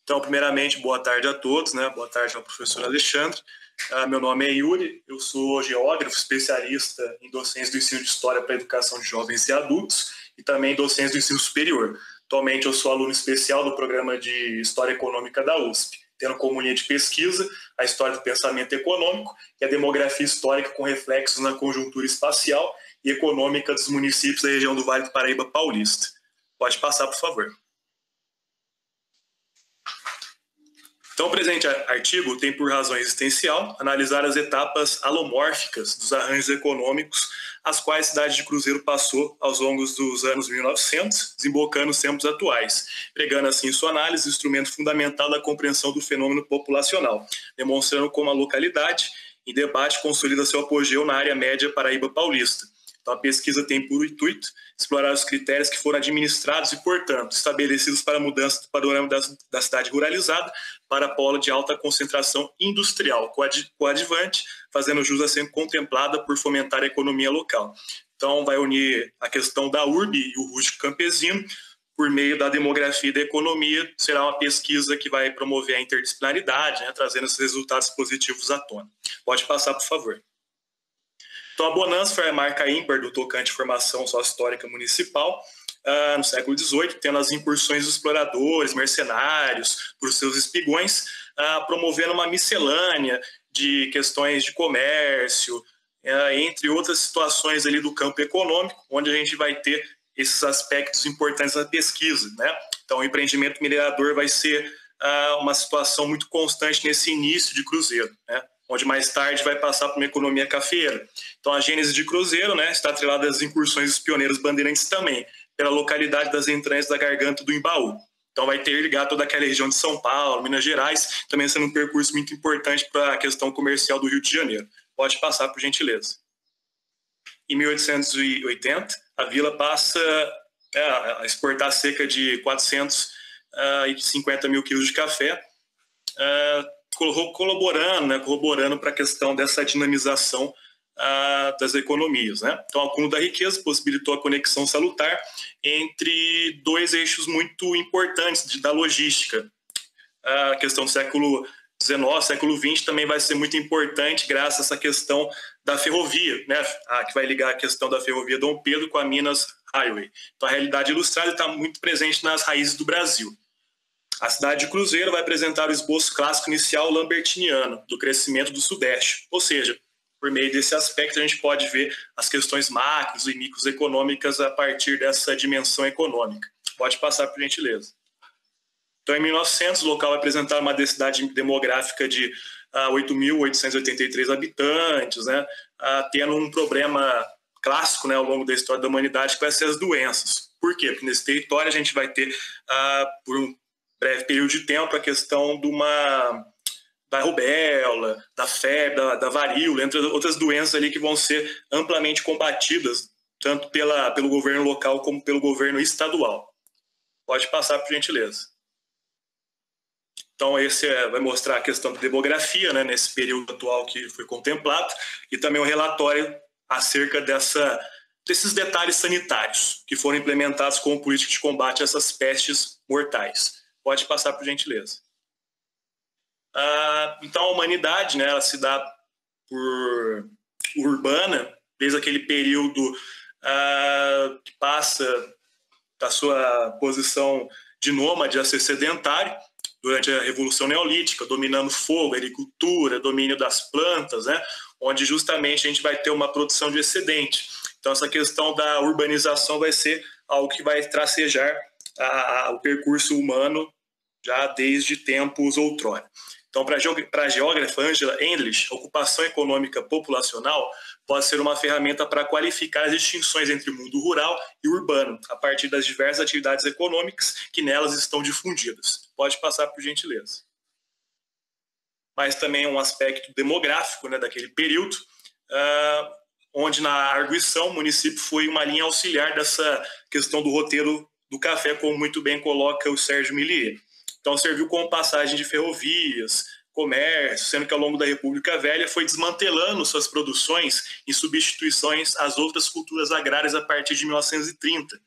Então, primeiramente, boa tarde a todos, né? Boa tarde ao professor Alexandre. Meu nome é Yuri, eu sou geógrafo, especialista em docência do ensino de História para a Educação de Jovens e Adultos e também docência do ensino superior. Atualmente, eu sou aluno especial do programa de História Econômica da USP, tendo como linha de pesquisa a história do pensamento econômico e a demografia histórica com reflexos na conjuntura espacial e econômica dos municípios da região do Vale do Paraíba Paulista. Pode passar, por favor. Então, o presente artigo tem por razão existencial analisar as etapas alomórficas dos arranjos econômicos às quais a cidade de Cruzeiro passou aos longos dos anos 1900, desembocando os tempos atuais, pregando assim em sua análise o instrumento fundamental da compreensão do fenômeno populacional, demonstrando como a localidade, em debate, consolida seu apogeu na área média Paraíba Paulista. Então, a pesquisa tem por intuito explorar os critérios que foram administrados e, portanto, estabelecidos para a mudança do panorama da cidade ruralizada para polo de alta concentração industrial coadjuvante, fazendo jus a ser contemplada por fomentar a economia local. Então, vai unir a questão da urbe e o rústico campesino por meio da demografia e da economia. Será uma pesquisa que vai promover a interdisciplinaridade, né, trazendo esses resultados positivos à tona. Pode passar, por favor. Então, a bonança foi a marca ímpar do tocante formação sócio-histórica municipal no século XVIII, tendo as incursões dos exploradores, mercenários, por seus espigões, promovendo uma miscelânea de questões de comércio, entre outras situações ali do campo econômico, onde a gente vai ter esses aspectos importantes da pesquisa, né? Então, o empreendimento minerador vai ser uma situação muito constante nesse início de Cruzeiro, né? Onde mais tarde vai passar para uma economia cafeeira. Então, a gênese de Cruzeiro, né, está atrelada às incursões dos pioneiros bandeirantes também, pela localidade das entranhas da Garganta do Embaú. Então, vai ter ligado toda aquela região de São Paulo, Minas Gerais, também sendo um percurso muito importante para a questão comercial do Rio de Janeiro. Pode passar, por gentileza. Em 1880, a vila passa a exportar cerca de 450 mil quilos de café, corroborando para a questão dessa dinamização das economias, né? Então, o acúmulo da riqueza possibilitou a conexão salutar entre dois eixos muito importantes da logística. A questão do século XIX, século XX também vai ser muito importante graças a essa questão da ferrovia, né? Que vai ligar a questão da ferrovia Dom Pedro com a Minas Highway. Então, a realidade ilustrada está muito presente nas raízes do Brasil. A cidade de Cruzeiro vai apresentar o esboço clássico inicial lambertiniano do crescimento do Sudeste, ou seja, por meio desse aspecto a gente pode ver as questões macros e micros econômicas a partir dessa dimensão econômica. Pode passar, por gentileza. Então, em 1900, o local vai apresentar uma densidade demográfica de 8.883 habitantes, né, tendo um problema clássico, né, ao longo da história da humanidade, que vai ser as doenças. Por quê? Porque nesse território a gente vai ter, por um breve período de tempo, a questão da rubéola, da febre, da varíola, entre outras doenças ali que vão ser amplamente combatidas, tanto pelo governo local como pelo governo estadual. Pode passar, por gentileza. Então, esse vai mostrar a questão da demografia, né, nesse período atual que foi contemplado, e também um relatório acerca desses detalhes sanitários que foram implementados como política de combate a essas pestes mortais. Pode passar, por gentileza. Então, a humanidade, né, ela se dá por urbana, desde aquele período que passa da sua posição de nômade a ser sedentário, durante a Revolução Neolítica, dominando fogo, agricultura, domínio das plantas, né, onde justamente a gente vai ter uma produção de excedente. Então, essa questão da urbanização vai ser algo que vai tracejar o percurso humano já desde tempos outrora. Então, para a geógrafa Angela Endlich, a ocupação econômica populacional pode ser uma ferramenta para qualificar as distinções entre o mundo rural e urbano, a partir das diversas atividades econômicas que nelas estão difundidas. Pode passar, por gentileza. Mas também um aspecto demográfico, né, daquele período, onde na arguição o município foi uma linha auxiliar dessa questão do roteiro do café, como muito bem coloca o Sérgio Millier. Então, serviu como passagem de ferrovias, comércio, sendo que ao longo da República Velha foi desmantelando suas produções em substituições às outras culturas agrárias a partir de 1930.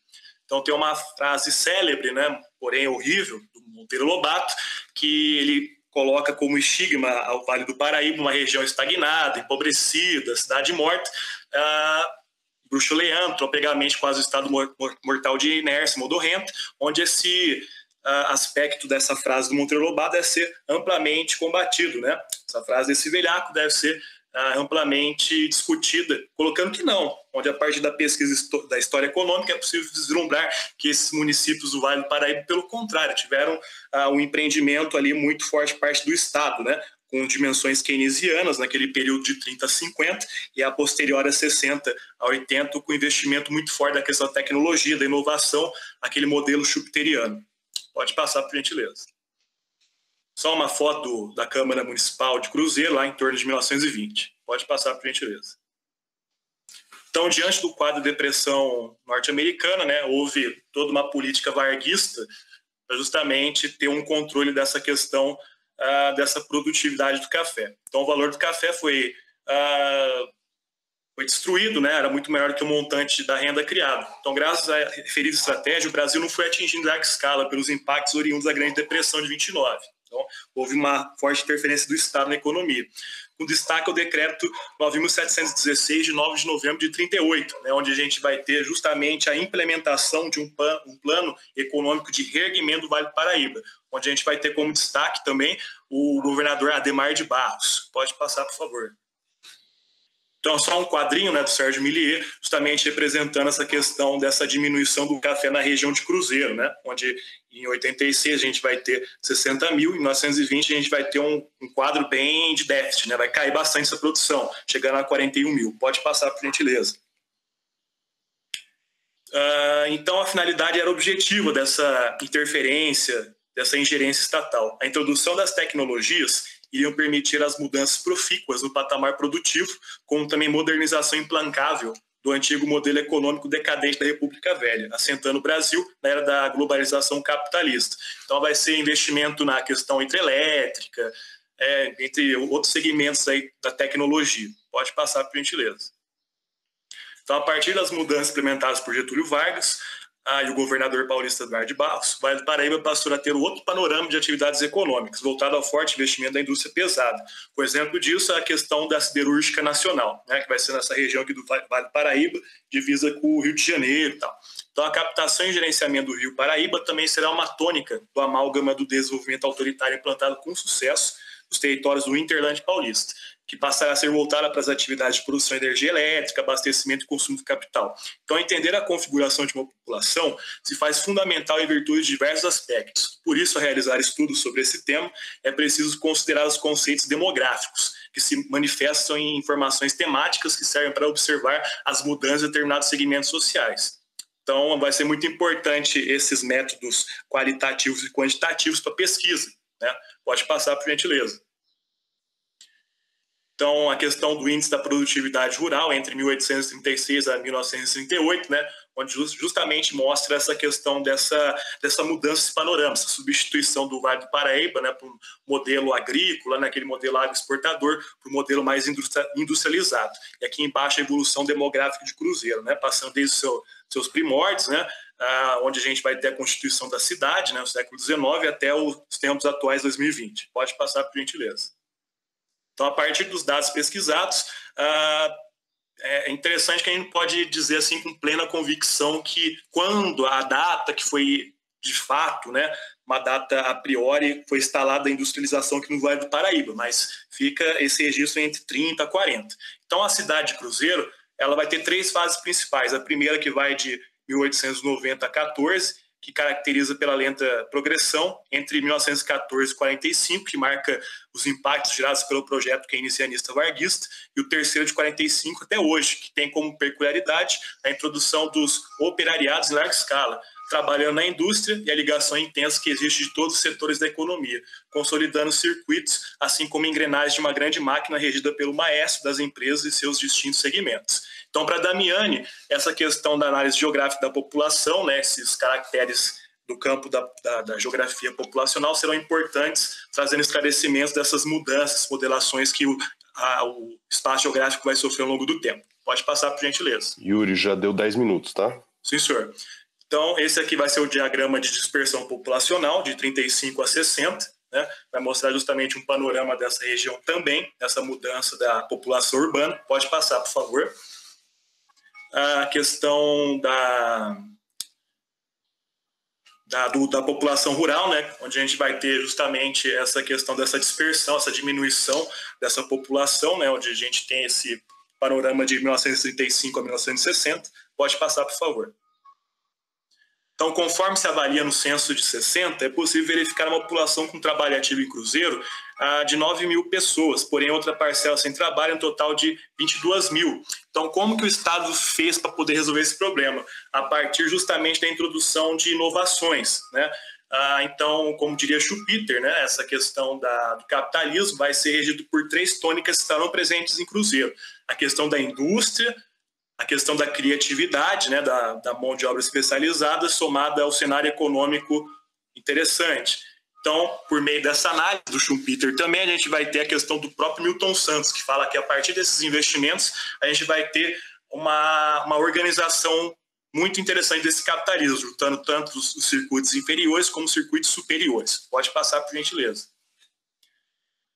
Então, tem uma frase célebre, né, porém horrível, do Monteiro Lobato, que ele coloca como estigma ao Vale do Paraíba uma região estagnada, empobrecida, cidade morta, bruxuleando, tropegamente quase o estado mortal de inércia, modorrento, onde esse aspecto dessa frase do Monteiro Lobato deve ser amplamente combatido, né? Essa frase desse velhaco deve ser amplamente discutida, colocando que não, onde a partir da pesquisa da história econômica é possível vislumbrar que esses municípios do Vale do Paraíba, pelo contrário, tiveram um empreendimento ali muito forte parte do Estado, né? Com dimensões keynesianas naquele período de 30 a 50 e a posterior a 60 a 80, com investimento muito forte da questão da tecnologia, da inovação, aquele modelo schumpeteriano. Pode passar, por gentileza. Só uma foto da Câmara Municipal de Cruzeiro, lá em torno de 1920. Pode passar, por gentileza. Então, diante do quadro de depressão norte-americana, né, houve toda uma política varguista para justamente ter um controle dessa questão dessa produtividade do café. Então, o valor do café foi destruído, né? Era muito maior do que o montante da renda criado. Então, graças à referida estratégia, o Brasil não foi atingido em larga escala pelos impactos oriundos da Grande Depressão de 29. Então, houve uma forte interferência do Estado na economia. Com destaque ao decreto 9.716, de 9 de novembro de 38, né, onde a gente vai ter justamente a implementação de um plano econômico de reerguimento do Vale do Paraíba, onde a gente vai ter como destaque também o governador Adhemar de Barros. Pode passar, por favor. Então, só um quadrinho, né, do Sérgio Millier, justamente representando essa questão dessa diminuição do café na região de Cruzeiro, né, onde em 86 a gente vai ter 60 mil, em 1920 a gente vai ter um quadro bem de déficit, né, vai cair bastante essa produção, chegando a 41 mil. Pode passar, por gentileza. Então, a finalidade era objetiva dessa interferência, dessa ingerência estatal. A introdução das tecnologias iriam permitir as mudanças profícuas no patamar produtivo, como também modernização implacável do antigo modelo econômico decadente da República Velha, assentando o Brasil na era da globalização capitalista. Então, vai ser investimento na questão hidrelétrica, entre outros segmentos aí da tecnologia. Pode passar, por gentileza. Então, a partir das mudanças implementadas por Getúlio Vargas e o governador paulista Adhemar de Barros, o Vale do Paraíba passou a ter outro panorama de atividades econômicas, voltado ao forte investimento da indústria pesada. Por exemplo disso, a questão da siderúrgica nacional, né, que vai ser nessa região aqui do Vale do Paraíba, divisa com o Rio de Janeiro e tal. Então, a captação e gerenciamento do Rio Paraíba também será uma tônica do amálgama do desenvolvimento autoritário implantado com sucesso nos territórios do Hinterland paulista, que passará a ser voltada para as atividades de produção de energia elétrica, abastecimento e consumo de capital. Então, entender a configuração de uma população se faz fundamental em virtude de diversos aspectos. Por isso, ao realizar estudos sobre esse tema, é preciso considerar os conceitos demográficos, que se manifestam em informações temáticas que servem para observar as mudanças em determinados segmentos sociais. Então, vai ser muito importante esses métodos qualitativos e quantitativos para pesquisa, né? Pode passar, por gentileza. Então, a questão do índice da produtividade rural entre 1836 a 1938, né, onde justamente mostra essa questão dessa mudança de panorama, essa substituição do Vale do Paraíba, né, para um modelo agrícola, naquele modelo agroexportador, para um modelo mais industrializado. E aqui embaixo a evolução demográfica de Cruzeiro, né, passando desde seus primórdios, né, onde a gente vai ter a constituição da cidade, né, no século XIX, até os tempos atuais, 2020. Pode passar, por gentileza. Então, a partir dos dados pesquisados, é interessante que a gente pode dizer assim com plena convicção que quando a data que foi de fato, né, uma data a priori, foi instalada a industrialização aqui no Vale do Paraíba, mas fica esse registro entre 30 a 40. Então, a cidade de Cruzeiro, ela vai ter 3 fases principais. A primeira que vai de 1890 a 14, que caracteriza pela lenta progressão, entre 1914 e 45, que marca os impactos gerados pelo projeto keynesianista varguista, e o terceiro de 45 até hoje, que tem como peculiaridade a introdução dos operariados em larga escala, trabalhando na indústria e a ligação intensa que existe de todos os setores da economia, consolidando circuitos, assim como engrenagens de uma grande máquina regida pelo maestro das empresas e seus distintos segmentos. Então, para Damiani, essa questão da análise geográfica da população, né, esses caracteres do campo da geografia populacional serão importantes, trazendo esclarecimentos dessas mudanças, modelações que o espaço geográfico vai sofrer ao longo do tempo. Pode passar, por gentileza. Yuri, já deu 10 minutos, tá? Sim, senhor. Então, esse aqui vai ser o diagrama de dispersão populacional, de 35 a 60, né? Vai mostrar justamente um panorama dessa região também, essa mudança da população urbana. Pode passar, por favor. A questão da população rural, né, onde a gente vai ter justamente essa questão dessa dispersão, essa diminuição dessa população, né, onde a gente tem esse panorama de 1935 a 1960. Pode passar, por favor. Então, conforme se avalia no censo de 60, é possível verificar uma população com trabalho ativo em Cruzeiro de 9 mil pessoas, porém outra parcela sem trabalho, um total de 22 mil. Então, como que o Estado fez para poder resolver esse problema? A partir justamente da introdução de inovações, né? Então, como diria Schumpeter, né, essa questão do capitalismo vai ser regido por 3 tônicas que estarão presentes em Cruzeiro. A questão da indústria, a questão da criatividade, né, da mão de obra especializada, somada ao cenário econômico interessante. Então, por meio dessa análise do Schumpeter também, a gente vai ter a questão do próprio Milton Santos, que fala que a partir desses investimentos, a gente vai ter uma organização muito interessante desse capitalismo, juntando tanto os circuitos inferiores como os circuitos superiores. Pode passar, por gentileza.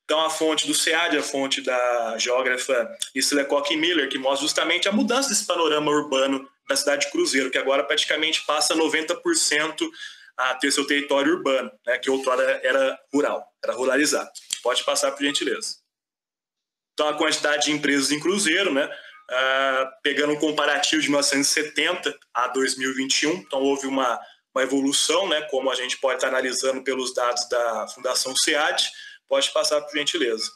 Então, a fonte do SEAD, a fonte da geógrafa Isla Coque Miller, que mostra justamente a mudança desse panorama urbano da cidade de Cruzeiro, que agora praticamente passa 90% a ter seu território urbano, né, que outrora era rural, era ruralizado. Pode passar, por gentileza. Então, a quantidade de empresas em Cruzeiro, né, pegando um comparativo de 1970 a 2021, então houve uma evolução, né, como a gente pode estar analisando pelos dados da Fundação SEAD. Pode passar, por gentileza.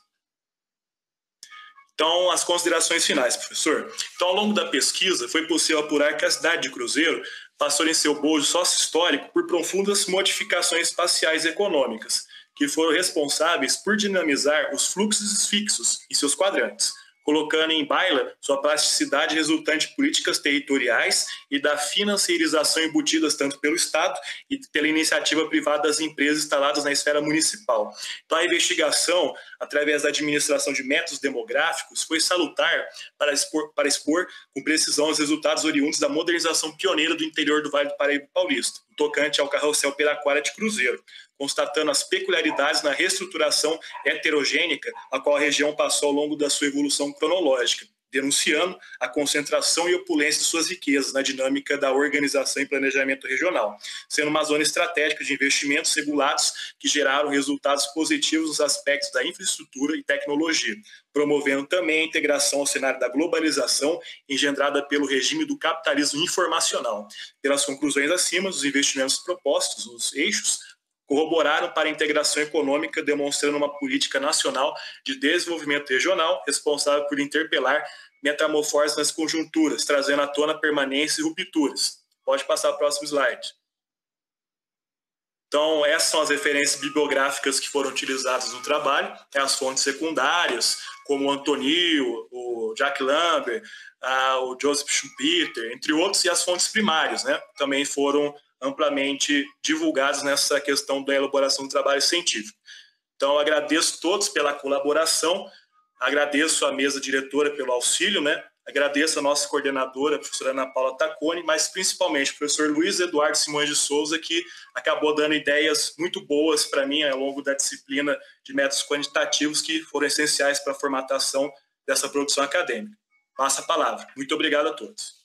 Então, as considerações finais, professor. Então, ao longo da pesquisa, foi possível apurar que a cidade de Cruzeiro passou em seu bojo sócio-histórico por profundas modificações espaciais e econômicas, que foram responsáveis por dinamizar os fluxos fixos em seus quadrantes, colocando em baila sua plasticidade resultante de políticas territoriais e da financiarização embutidas tanto pelo Estado e pela iniciativa privada das empresas instaladas na esfera municipal. Então, a investigação, através da administração de métodos demográficos, foi salutar para expor com precisão os resultados oriundos da modernização pioneira do interior do Vale do Paraíba Paulista, tocante ao carrossel Piraquara de Cruzeiro, constatando as peculiaridades na reestruturação heterogênica a qual a região passou ao longo da sua evolução cronológica, denunciando a concentração e opulência de suas riquezas na dinâmica da organização e planejamento regional, sendo uma zona estratégica de investimentos regulados que geraram resultados positivos nos aspectos da infraestrutura e tecnologia, promovendo também a integração ao cenário da globalização engendrada pelo regime do capitalismo informacional. Pelas conclusões acima, os investimentos propostos nos eixos corroboraram para a integração econômica, demonstrando uma política nacional de desenvolvimento regional responsável por interpelar metamorfoses nas conjunturas, trazendo à tona permanência e rupturas. Pode passar para o próximo slide. Então, essas são as referências bibliográficas que foram utilizadas no trabalho, as fontes secundárias, como o Antonio, o Jack Lambert, o Joseph Schumpeter, entre outros, e as fontes primárias, né, também foram amplamente divulgados nessa questão da elaboração do trabalho científico. Então, eu agradeço a todos pela colaboração, agradeço a mesa diretora pelo auxílio, né? Agradeço a nossa coordenadora, a professora Ana Paula Tacconi, mas principalmente o professor Luiz Eduardo Simões de Souza, que acabou dando ideias muito boas para mim ao longo da disciplina de métodos quantitativos que foram essenciais para a formatação dessa produção acadêmica. Passa a palavra. Muito obrigado a todos.